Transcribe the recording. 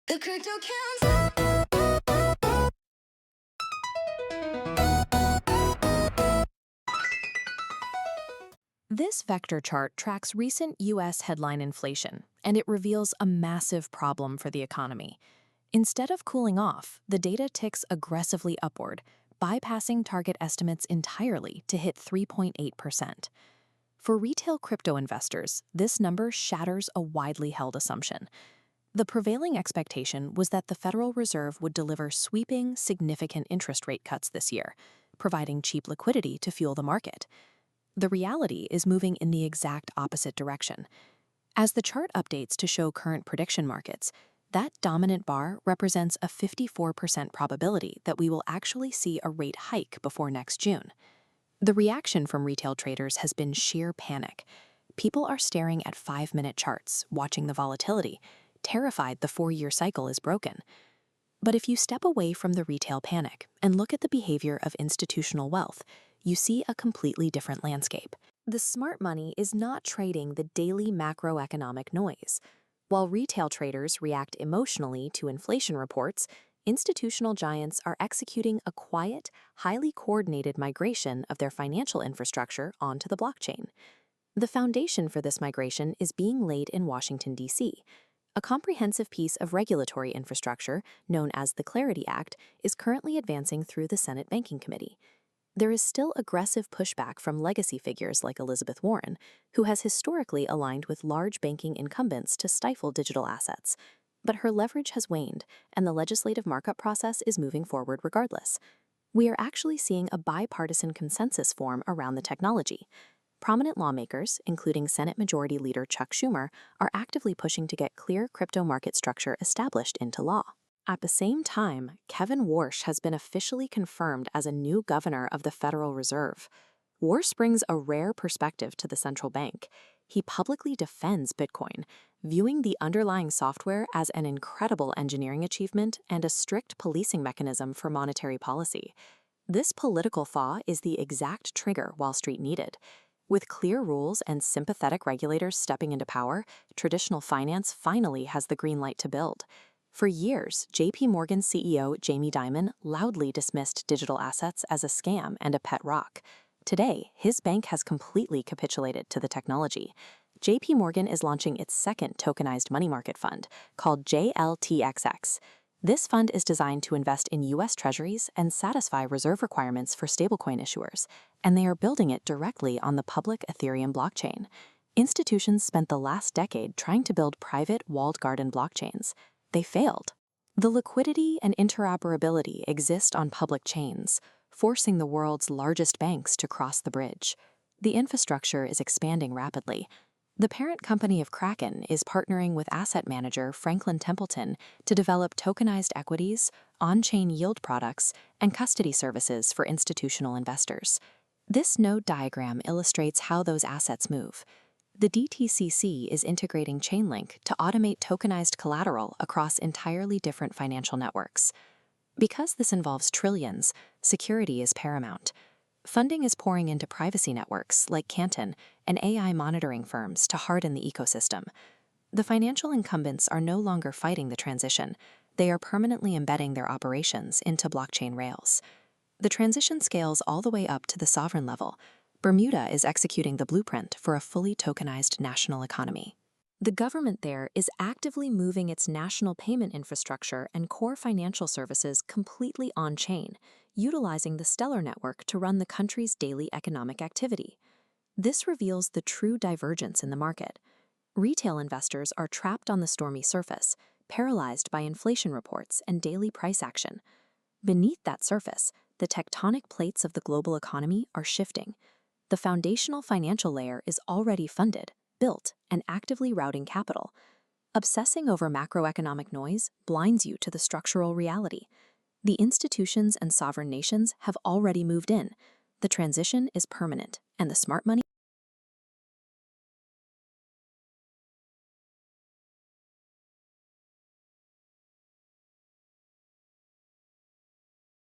The crypto counts. This vector chart tracks recent U.S. headline inflation, and it reveals a massive problem for the economy. Instead of cooling off, the data ticks aggressively upward, bypassing target estimates entirely to hit 3.8%. For retail crypto investors, this number shatters a widely held assumption. The prevailing expectation was that the Federal Reserve would deliver sweeping, significant interest rate cuts this year, providing cheap liquidity to fuel the market. The reality is moving in the exact opposite direction. As the chart updates to show current prediction markets, that dominant bar represents a 54% probability that we will actually see a rate hike before next June. The reaction from retail traders has been sheer panic. People are staring at 5-minute charts, watching the volatility, terrified the 4-year cycle is broken. But if you step away from the retail panic and look at the behavior of institutional wealth, you see a completely different landscape. The smart money is not trading the daily macroeconomic noise. While retail traders react emotionally to inflation reports, institutional giants are executing a quiet, highly coordinated migration of their financial infrastructure onto the blockchain. The foundation for this migration is being laid in Washington, D.C. A comprehensive piece of regulatory infrastructure, known as the Clarity Act, is currently advancing through the Senate Banking Committee. There is still aggressive pushback from legacy figures like Elizabeth Warren, who has historically aligned with large banking incumbents to stifle digital assets. But her leverage has waned, and the legislative markup process is moving forward regardless. We are actually seeing a bipartisan consensus form around the technology. Prominent lawmakers, including Senate Majority Leader Chuck Schumer, are actively pushing to get clear crypto market structure established into law. At the same time, Kevin Warsh has been officially confirmed as a new governor of the Federal Reserve. Warsh brings a rare perspective to the central bank. He publicly defends Bitcoin, viewing the underlying software as an incredible engineering achievement and a strict policing mechanism for monetary policy. This political thaw is the exact trigger Wall Street needed. With clear rules and sympathetic regulators stepping into power, traditional finance finally has the green light to build. For years, JPMorgan CEO Jamie Dimon loudly dismissed digital assets as a scam and a pet rock. Today, his bank has completely capitulated to the technology. JPMorgan is launching its second tokenized money market fund, called JLTXX. This fund is designed to invest in U.S. Treasuries and satisfy reserve requirements for stablecoin issuers, and they are building it directly on the public Ethereum blockchain. Institutions spent the last decade trying to build private walled garden blockchains. They failed. The liquidity and interoperability exist on public chains, forcing the world's largest banks to cross the bridge. The infrastructure is expanding rapidly. The parent company of Kraken is partnering with asset manager Franklin Templeton to develop tokenized equities, on-chain yield products, and custody services for institutional investors. This node diagram illustrates how those assets move. The DTCC is integrating Chainlink to automate tokenized collateral across entirely different financial networks. Because this involves trillions, security is paramount. Funding is pouring into privacy networks like Canton and AI monitoring firms to harden the ecosystem. The financial incumbents are no longer fighting the transition. They are permanently embedding their operations into blockchain rails. The transition scales all the way up to the sovereign level. Bermuda is executing the blueprint for a fully tokenized national economy. The government there is actively moving its national payment infrastructure and core financial services completely on-chain, utilizing the Stellar network to run the country's daily economic activity. This reveals the true divergence in the market. Retail investors are trapped on the stormy surface, paralyzed by inflation reports and daily price action. Beneath that surface, the tectonic plates of the global economy are shifting. The foundational financial layer is already funded, built, and actively routing capital. Obsessing over macroeconomic noise blinds you to the structural reality. The institutions and sovereign nations have already moved in. The transition is permanent, and the smart money